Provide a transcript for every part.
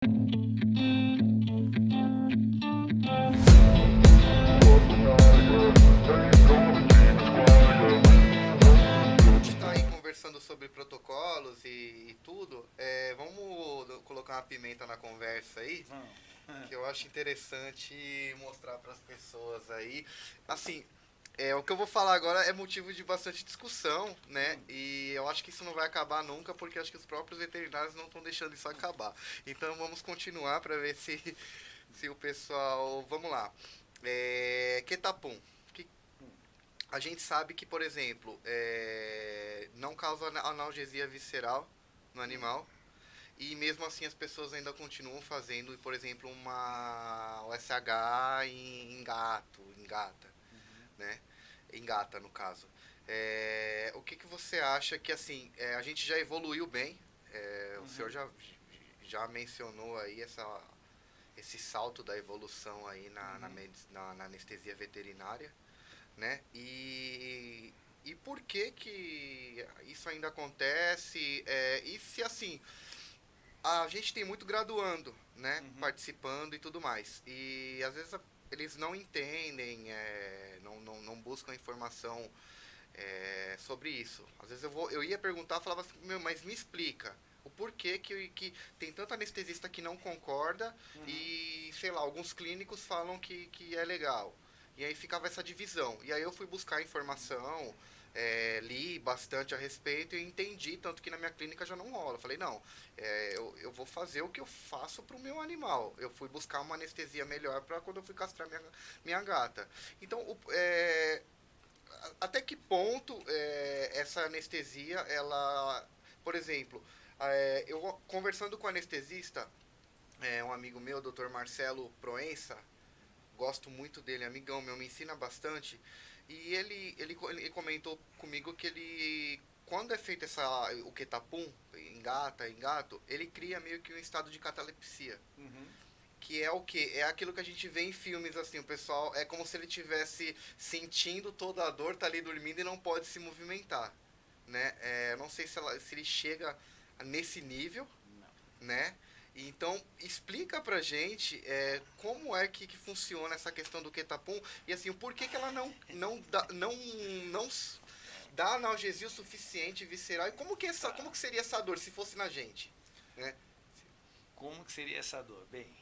A gente está aí conversando sobre protocolos e tudo. Vamos colocar uma pimenta na conversa aí, Vamos. que eu acho interessante mostrar para as pessoas aí. Assim, o que eu vou falar agora é motivo de bastante discussão, né? E eu acho que isso não vai acabar nunca, porque eu acho que os próprios veterinários não estão deixando isso acabar. Então vamos continuar para ver se o pessoal. Vamos lá. Ketapum. Que a gente sabe que, por exemplo, não causa analgesia visceral no animal. E mesmo assim as pessoas ainda continuam fazendo, por exemplo, uma OSH em gato, em gata, né? Em gata, no caso. O que você acha que, assim, a gente já evoluiu bem? O senhor Uhum. já mencionou aí esse salto da evolução aí Uhum. na anestesia veterinária, né? E por que isso ainda acontece? E se, assim, a gente tem muito graduando, né? Uhum. Participando e tudo mais. E às vezes eles não entendem, não buscam informação sobre isso. Às vezes eu ia perguntar, falava assim, meu, mas me explica o porquê que tem tanto anestesista que não concorda Uhum. e, sei lá, alguns clínicos falam que é legal. E aí ficava essa divisão. E aí eu fui buscar informação, li bastante a respeito e entendi, tanto que na minha clínica já não rola. Eu falei, não, eu vou fazer o que eu faço pro meu animal. Eu fui buscar uma anestesia melhor para quando eu fui castrar minha gata. Então, até que ponto essa anestesia, ela, por exemplo, eu conversando com o anestesista, um amigo meu, Dr. Marcelo Proença, gosto muito dele, amigão meu, me ensina bastante, e ele comentou comigo que ele, quando é feito o ketapum, em gato, ele cria meio que um estado de catalepsia. Uhum. Que é o quê? É aquilo que a gente vê em filmes, assim, o pessoal é como se ele tivesse sentindo toda a dor, tá ali dormindo e não pode se movimentar, né? Não sei se ele chega nesse nível, Não. né? Então, explica pra gente como é que funciona essa questão do ketapum e, assim, o porquê que ela não dá analgesia o suficiente visceral e como Tá. que seria essa dor se fosse na gente, né? Como que seria essa dor? Bem,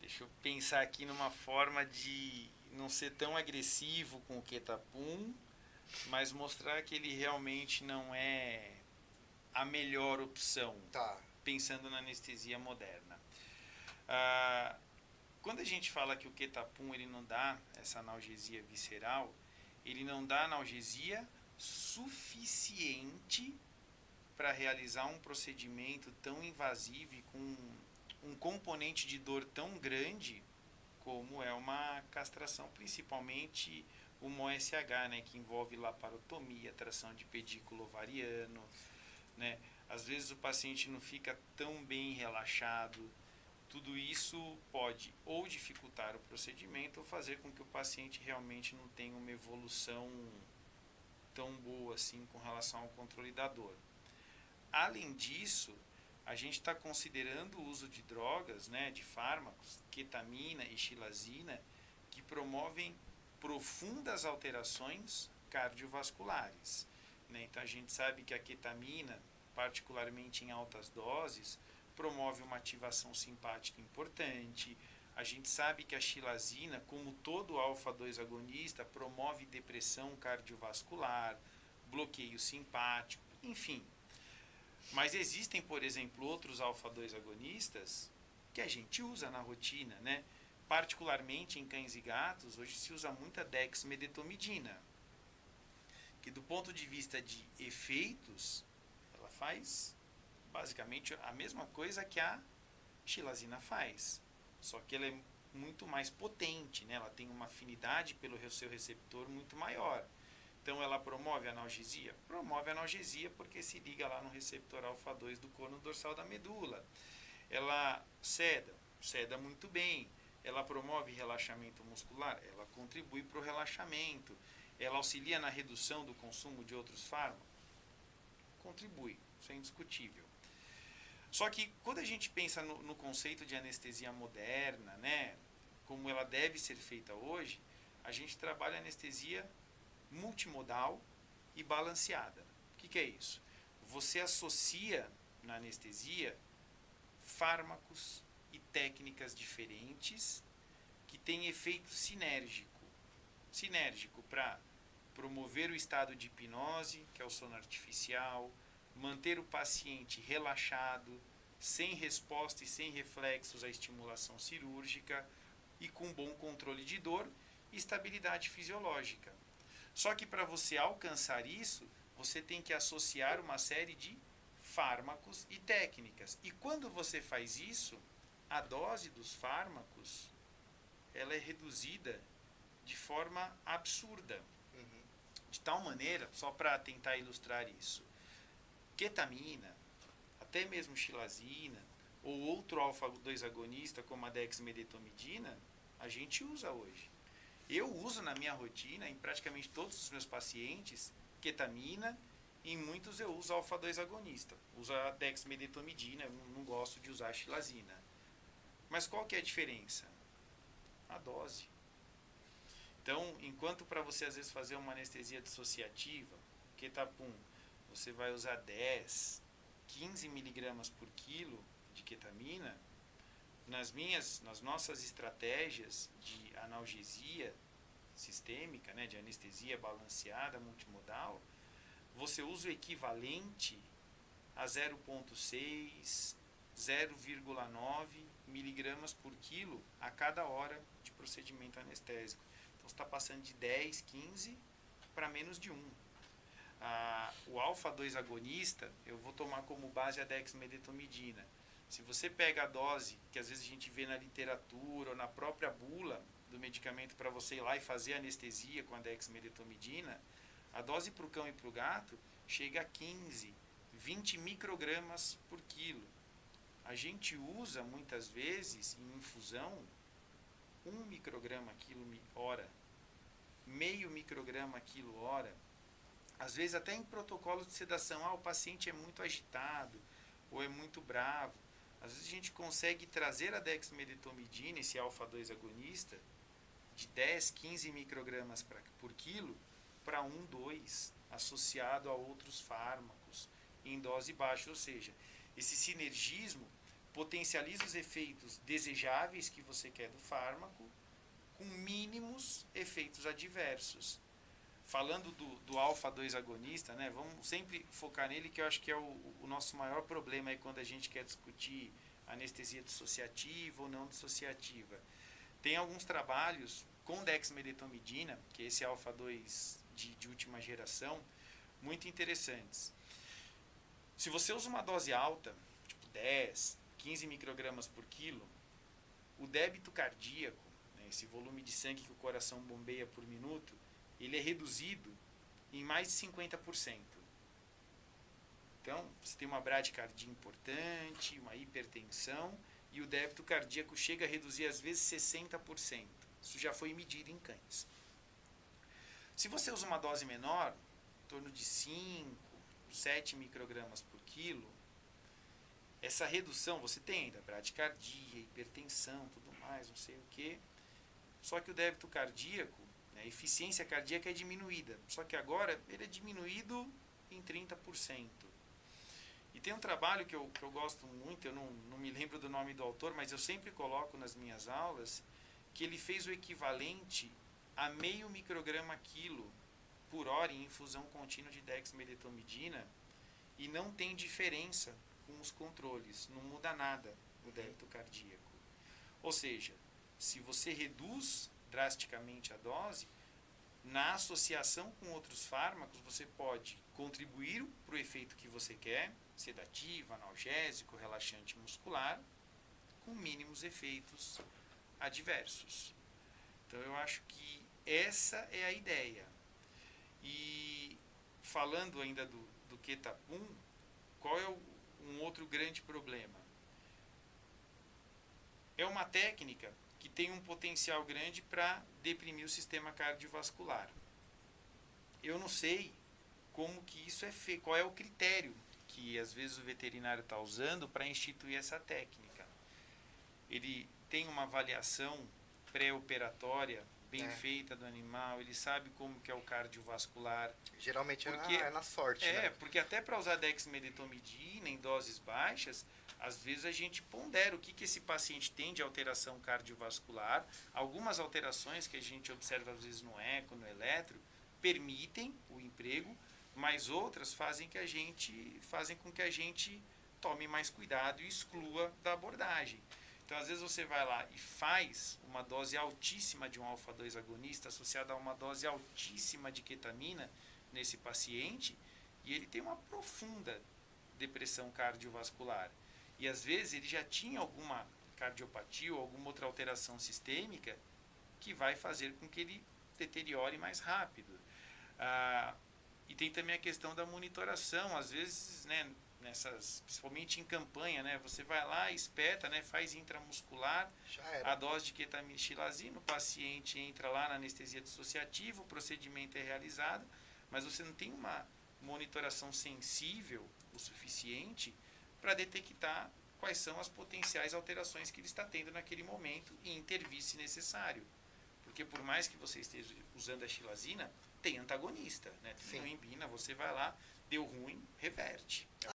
deixa eu pensar aqui numa forma de não ser tão agressivo com o Ketapum, mas mostrar que ele realmente não é a melhor opção, Tá, pensando na anestesia moderna. Ah, quando a gente fala que o Ketapum ele não dá essa analgesia visceral, ele não dá analgesia suficiente para realizar um procedimento tão invasivo e com um componente de dor tão grande como é uma castração, principalmente uma OSH, né, que envolve laparotomia, tração de pedículo ovariano, né? Às vezes o paciente não fica tão bem relaxado. Tudo isso pode ou dificultar o procedimento ou fazer com que o paciente realmente não tenha uma evolução tão boa assim com relação ao controle da dor. Além disso, a gente está considerando o uso de drogas, né, de fármacos, ketamina e xilazina, que promovem profundas alterações cardiovasculares. Né? Então a gente sabe que a ketamina, particularmente em altas doses, promove uma ativação simpática importante. A gente sabe que a xilazina, como todo alfa-2 agonista, promove depressão cardiovascular, bloqueio simpático, enfim. Mas existem, por exemplo, outros alfa-2 agonistas que a gente usa na rotina, né? Particularmente em cães e gatos, hoje se usa muita dexmedetomidina, que do ponto de vista de efeitos, ela faz basicamente a mesma coisa que a xilazina faz, só que ela é muito mais potente, né? Ela tem uma afinidade pelo seu receptor muito maior. Então ela promove a analgesia? Promove a analgesia porque se liga lá no receptor alfa-2 do corno dorsal da medula. Ela ceda? Ceda muito bem. Ela promove relaxamento muscular? Ela contribui para o relaxamento. Ela auxilia na redução do consumo de outros fármacos? Contribui, isso é indiscutível. Só que quando a gente pensa no conceito de anestesia moderna, né, como ela deve ser feita hoje, a gente trabalha anestesia multimodal e balanceada. O que é isso? Você associa na anestesia fármacos e técnicas diferentes que têm efeito sinérgico para promover o estado de hipnose, que é o sono artificial, manter o paciente relaxado, sem resposta e sem reflexos à estimulação cirúrgica e com bom controle de dor e estabilidade fisiológica. Só que para você alcançar isso, você tem que associar uma série de fármacos e técnicas. E quando você faz isso, a dose dos fármacos ela é reduzida de forma absurda. De tal maneira, só para tentar ilustrar isso, ketamina, até mesmo xilazina, ou outro alfa-2 agonista como a dexmedetomidina, a gente usa hoje. Eu uso na minha rotina, em praticamente todos os meus pacientes, ketamina, e em muitos eu uso alfa-2 agonista. Uso a dexmedetomidina, eu não gosto de usar a xilazina. Mas qual que é a diferença? A dose. Então, enquanto para você às vezes fazer uma anestesia dissociativa, ketapum, você vai usar 10, 15 miligramas por quilo de ketamina, nas nossas estratégias de analgesia sistêmica, né, de anestesia balanceada, multimodal, você usa o equivalente a 0,6, 0,9 miligramas por quilo a cada hora de procedimento anestésico. Então, você está passando de 10, 15 para menos de 1. O alfa-2 agonista, eu vou tomar como base a dexmedetomidina. Se você pega a dose, que às vezes a gente vê na literatura ou na própria bula do medicamento para você ir lá e fazer anestesia com a dexmedetomidina, a dose para o cão e para o gato chega a 15, 20 microgramas por quilo. A gente usa muitas vezes em infusão 1 micrograma quilo hora, meio micrograma quilo hora, às vezes até em protocolos de sedação, o paciente é muito agitado ou é muito bravo. Às vezes a gente consegue trazer a dexmedetomidina, esse alfa-2 agonista, de 10, 15 microgramas por quilo para 1, 2, associado a outros fármacos em dose baixa. Ou seja, esse sinergismo potencializa os efeitos desejáveis que você quer do fármaco com mínimos efeitos adversos. Falando do alfa-2 agonista, né, vamos sempre focar nele, que eu acho que é o nosso maior problema aí quando a gente quer discutir anestesia dissociativa ou não dissociativa. Tem alguns trabalhos com dexmedetomidina, que é esse alfa-2 de última geração, muito interessantes. Se você usa uma dose alta, tipo 10, 15 microgramas por quilo, o débito cardíaco, né, esse volume de sangue que o coração bombeia por minuto, ele é reduzido em mais de 50%. Então, você tem uma bradicardia importante, uma hipertensão, e o débito cardíaco chega a reduzir às vezes 60%. Isso já foi medido em cães. Se você usa uma dose menor, em torno de 5, 7 microgramas por quilo, essa redução, você tem ainda bradicardia, hipertensão, tudo mais, não sei o que, só que o débito cardíaco, a eficiência cardíaca é diminuída, só que agora ele é diminuído em 30%. E tem um trabalho que eu gosto muito, eu não me lembro do nome do autor, mas eu sempre coloco nas minhas aulas, que ele fez o equivalente a meio micrograma quilo por hora em infusão contínua de dexmedetomidina e não tem diferença com os controles, não muda nada o débito cardíaco. Ou seja, se você reduz drasticamente a dose, na associação com outros fármacos, você pode contribuir para o efeito que você quer, sedativo, analgésico, relaxante muscular, com mínimos efeitos adversos. Então, eu acho que essa é a ideia. E falando ainda do ketapum, qual é um outro grande problema? É uma técnica que tem um potencial grande para deprimir o sistema cardiovascular. Eu não sei como que isso é feito, qual é o critério que às vezes o veterinário está usando para instituir essa técnica. Ele tem uma avaliação pré-operatória bem feita do animal, ele sabe como que é o cardiovascular. Geralmente Porque, é na sorte, né? porque até para usar dexmedetomidina em doses baixas, às vezes a gente pondera o que esse paciente tem de alteração cardiovascular. Algumas alterações que a gente observa às vezes no eco, no eletro, permitem o emprego, mas outras fazem com que a gente tome mais cuidado e exclua da abordagem. Então, às vezes você vai lá e faz uma dose altíssima de um alfa-2 agonista associada a uma dose altíssima de ketamina nesse paciente e ele tem uma profunda depressão cardiovascular. E às vezes ele já tinha alguma cardiopatia ou alguma outra alteração sistêmica que vai fazer com que ele deteriore mais rápido. E tem também a questão da monitoração. Às vezes, né, principalmente em campanha, né, você vai lá, espeta, né, faz intramuscular a dose de ketamina-xilazina, o paciente entra lá na anestesia dissociativa, o procedimento é realizado, mas você não tem uma monitoração sensível o suficiente para detectar quais são as potenciais alterações que ele está tendo naquele momento e intervir se necessário. Porque por mais que você esteja usando a xilazina, tem antagonista, né? Tem inoimbina, você vai lá, deu ruim, reverte.